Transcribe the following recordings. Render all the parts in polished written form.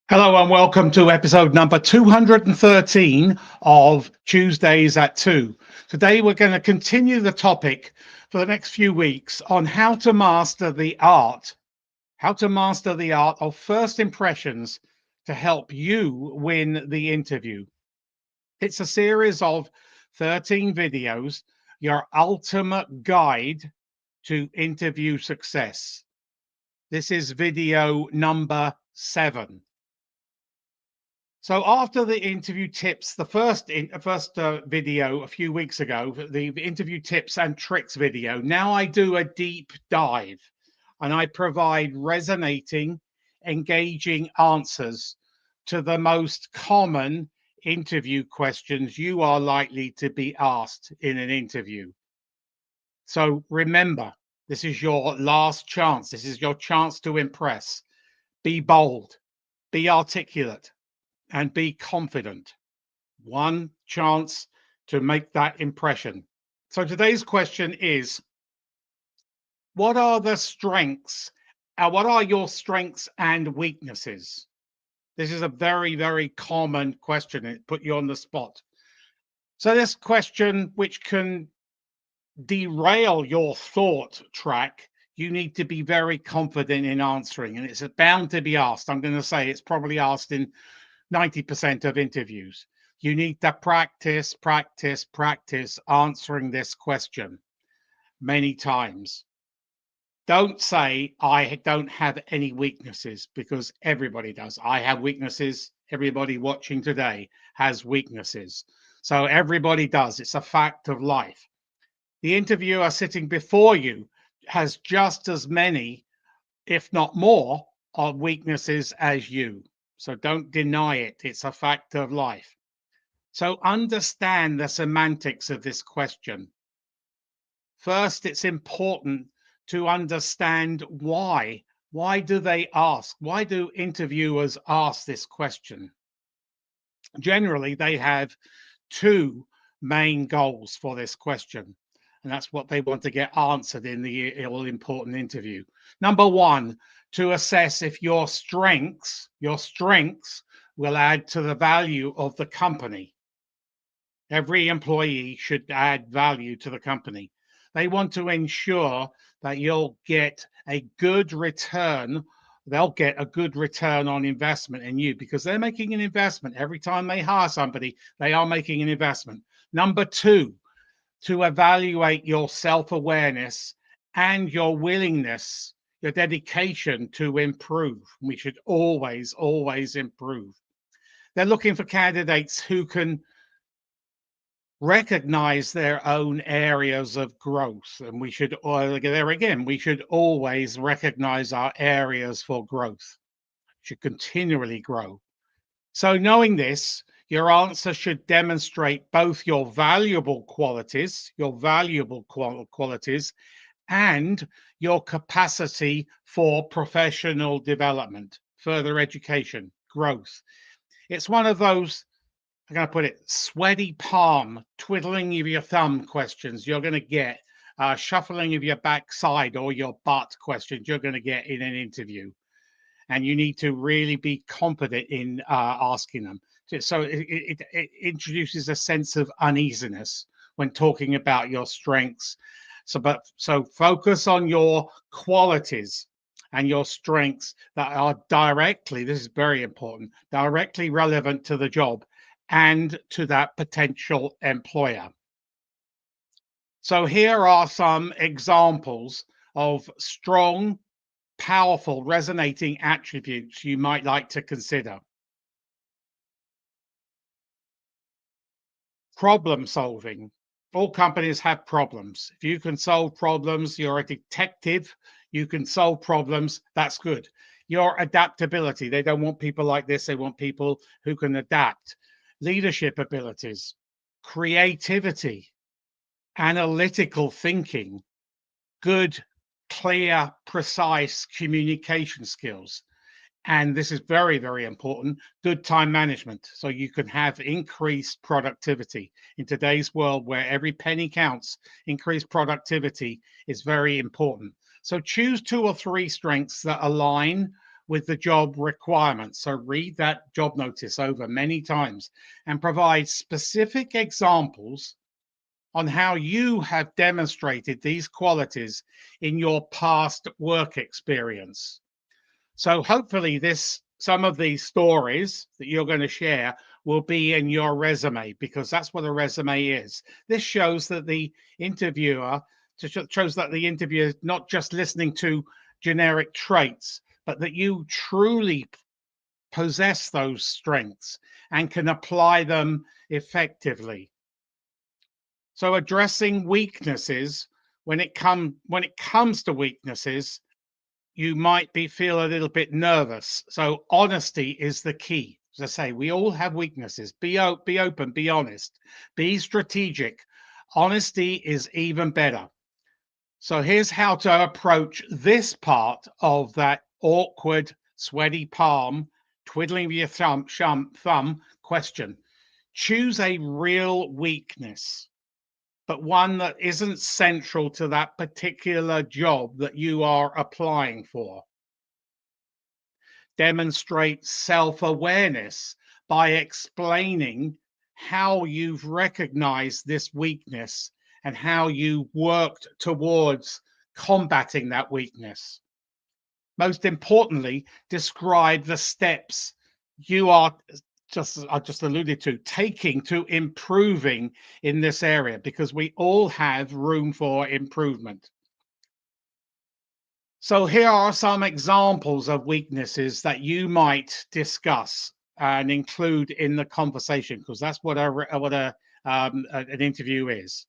Hello and welcome to episode number 213 of Tuesdays at 2. Today we're going to continue the topic for the next few weeks on how to master the art of first impressions to help you win the interview. It's a series of 13 videos, your ultimate guide to interview success. This is video number 7. So after the interview tips, the first video a few weeks ago, the interview tips and tricks video, now I do a deep dive and I provide resonating, engaging answers to the most common interview questions you are likely to be asked in an interview. So remember, this is your last chance. This is your chance to impress. Be bold, be articulate, and be confident. One chance to make that impression. So today's question is, what are the strengths? What are your strengths and weaknesses? This is a very, very common question. It put you on the spot. So this question, which can derail your thought track, you need to be very confident in answering, and it's bound to be asked. I'm going to say it's probably asked in 90% of interviews. You need to practice answering this question many times. Don't say, I don't have any weaknesses, because everybody does. I have weaknesses. Everybody watching today has weaknesses. So everybody does. It's a fact of life. The interviewer sitting before you has just as many, if not more, of weaknesses as you. So don't deny it. It's a fact of life. So understand the semantics of this question. First, it's important to understand why. Why do they ask? Why do interviewers ask this question? Generally, they have two main goals for this question, and that's what they want to get answered in the all-important interview. Number one, to assess if your strengths will add to the value of the company. Every employee should add value to the company. They want to ensure that you'll get a good return. They'll get a good return on investment in you, because they're making an investment. Every time they hire somebody, they are making an investment. Number two, to evaluate your self-awareness and your willingness, your dedication to improve. We should always improve. They're looking for candidates who can recognize their own areas of growth. And we should, there again, we should always recognize our areas for growth. We should continually grow. So knowing this, your answer should demonstrate both your valuable qualities, and your capacity for professional development, further education, growth. It's one of those, I'm going to put it, sweaty palm, twiddling of your thumb questions you're going to get, shuffling of your backside or your butt questions you're going to get in an interview. And you need to really be confident in asking them. So it introduces a sense of uneasiness when talking about your strengths. So focus on your qualities and your strengths that are directly, this is very important, directly relevant to the job and to that potential employer. So here are some examples of strong, powerful, resonating attributes you might like to consider. Problem solving. All companies have problems. If you can solve problems, you're a detective, you can solve problems, that's good. Your adaptability. They don't want people like this. They want people who can adapt. Leadership abilities, creativity, analytical thinking, good, clear, precise communication skills. And this is very, very important, good time management. So you can have increased productivity. In today's world where every penny counts, increased productivity is very important. So choose 2 or 3 strengths that align with the job requirements. So read that job notice over many times and provide specific examples on how you have demonstrated these qualities in your past work experience. So hopefully some of these stories that you're going to share will be in your resume, because that's what a resume is. This shows that the interviewer shows that the interviewer is not just listening to generic traits, but that you truly possess those strengths and can apply them effectively. So addressing weaknesses, when it comes to weaknesses, you might feel a little bit nervous. So honesty is the key. As I say, we all have weaknesses. Be open, be honest, be strategic. Honesty is even better. So here's how to approach this part of that awkward, sweaty palm, twiddling with your thumb question. Choose a real weakness, but one that isn't central to that particular job that you are applying for. Demonstrate self-awareness by explaining how you've recognized this weakness and how you worked towards combating that weakness. Most importantly, describe the steps you are I just alluded to taking to improving in this area, because we all have room for improvement. So here are some examples of weaknesses that you might discuss and include in the conversation, because that's what an interview is.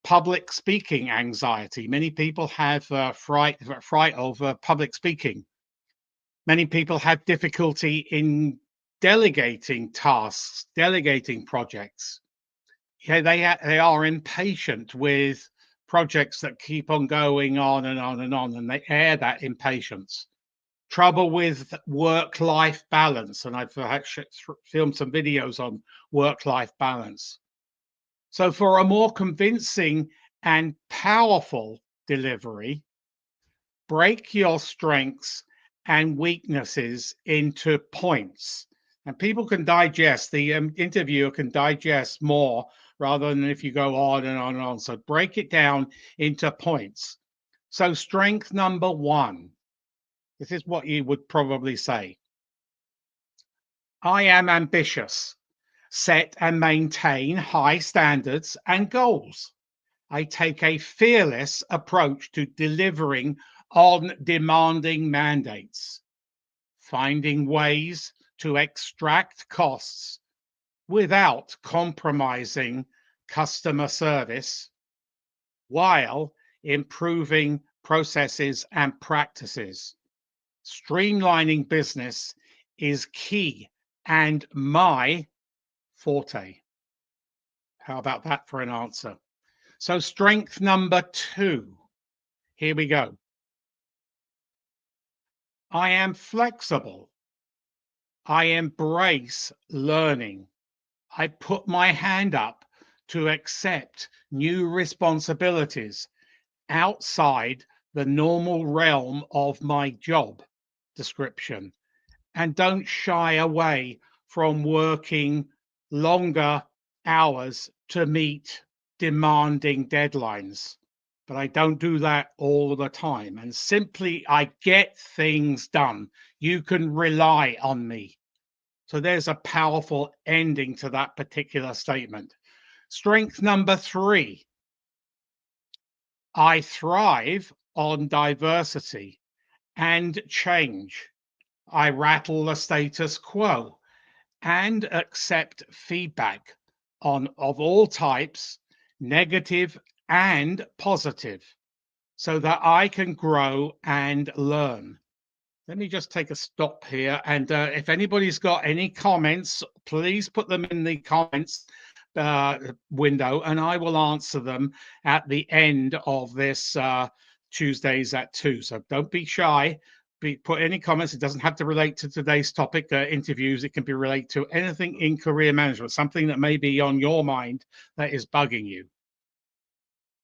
Public speaking anxiety. Many people have fright of public speaking. Many people have difficulty in delegating tasks, delegating projects. Yeah, they are impatient with projects that keep on going on and on and on, and they air that impatience. Trouble with work-life balance, and I've actually filmed some videos on work-life balance. So for a more convincing and powerful delivery, break your strengths and weaknesses into points. And people can digest, the interviewer can digest more rather than if you go on and on and on. So break it down into points. So strength number one, this is what you would probably say. I am ambitious, set and maintain high standards and goals. I take a fearless approach to delivering on demanding mandates, finding ways to extract costs without compromising customer service while improving processes and practices. Streamlining business is key and my forte. How about that for an answer? So strength number two, here we go. I am flexible. I embrace learning. I put my hand up to accept new responsibilities outside the normal realm of my job description, and don't shy away from working longer hours to meet demanding deadlines. But I don't do that all the time. And simply, I get things done. You can rely on me. So there's a powerful ending to that particular statement. Strength number three, I thrive on diversity and change. I rattle the status quo and accept feedback of all types, negative and positive, so that I can grow and learn. Let me just take a stop here. And if anybody's got any comments, please put them in the comments window, and I will answer them at the end of this Tuesdays at 2. So don't be shy. Put any comments. It doesn't have to relate to today's topic, interviews. It can be related to anything in career management, something that may be on your mind that is bugging you.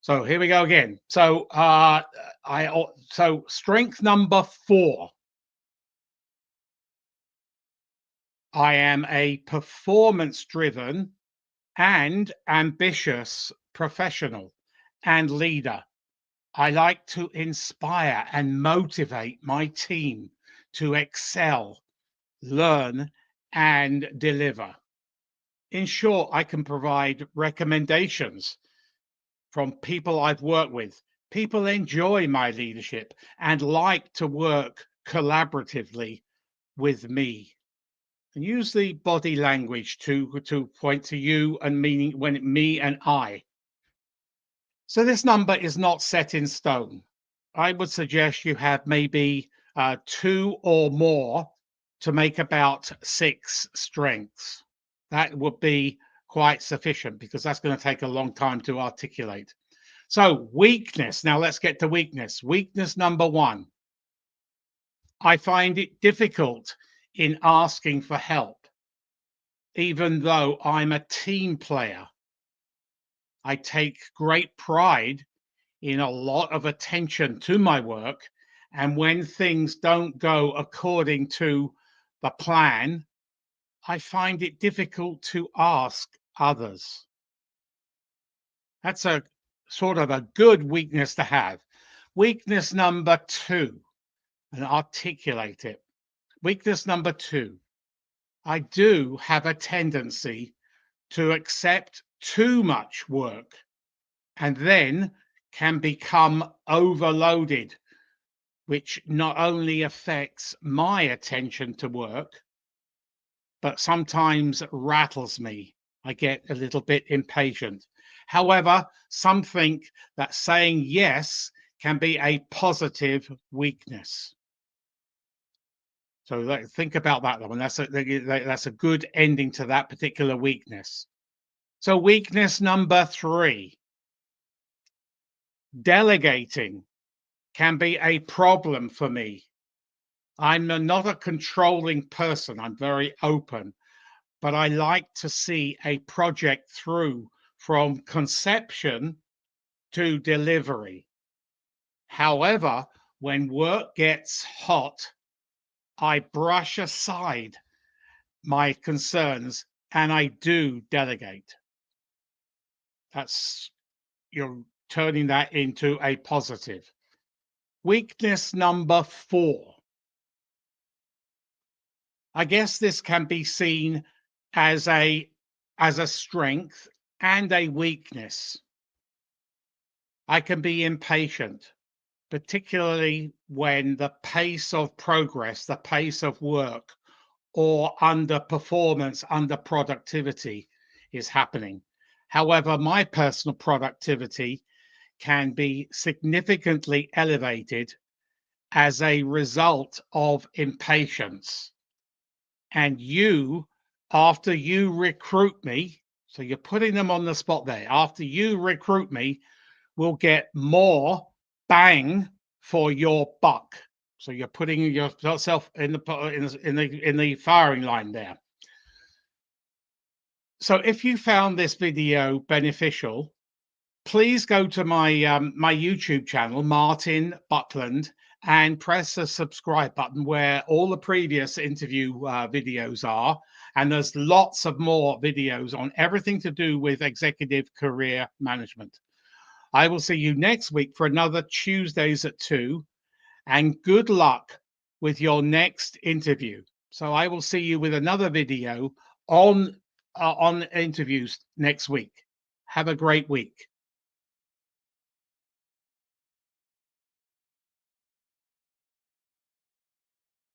So here we go again. So so strength number four, I am a performance-driven and ambitious professional and leader. I like to inspire and motivate my team to excel, learn, and deliver. In short, I can provide recommendations from people I've worked with. People enjoy my leadership and like to work collaboratively with me. And use the body language to point to you and meaning when me and I. So this number is not set in stone. I would suggest you have maybe two or more to make about six strengths. That would be quite sufficient because that's going to take a long time to articulate. So weakness. Now let's get to weakness. Weakness number one. I find it difficult in asking for help, even though I'm a team player. I take great pride in a lot of attention to my work. And when things don't go according to the plan, I find it difficult to ask others. That's a sort of a good weakness to have. Weakness number two, and articulate it. Weakness number two, I do have a tendency to accept too much work and then can become overloaded, which not only affects my attention to work, but sometimes rattles me. I get a little bit impatient. However, some think that saying yes can be a positive weakness. So think about that one. That's a good ending to that particular weakness. So weakness number three, delegating can be a problem for me. I'm not a controlling person. I'm very open, but I like to see a project through from conception to delivery. However, when work gets hot, I brush aside my concerns and I do delegate. That's, you're turning that into a positive. Weakness number four. I guess this can be seen as a strength and a weakness. I can be impatient, particularly when the pace of progress, the pace of work, or underperformance, under productivity is happening. However, my personal productivity can be significantly elevated as a result of impatience. And you, after you recruit me, so you're putting them on the spot there, after you recruit me, will get more bang for your buck. So you're putting yourself in the firing line there. So if you found this video beneficial, please go to my my YouTube channel, Martin Butland, and press the subscribe button where all the previous interview videos are. And there's lots of more videos on everything to do with executive career management. I will see you next week for another Tuesdays at 2, and good luck with your next interview. So I will see you with another video on interviews next week. Have a great week.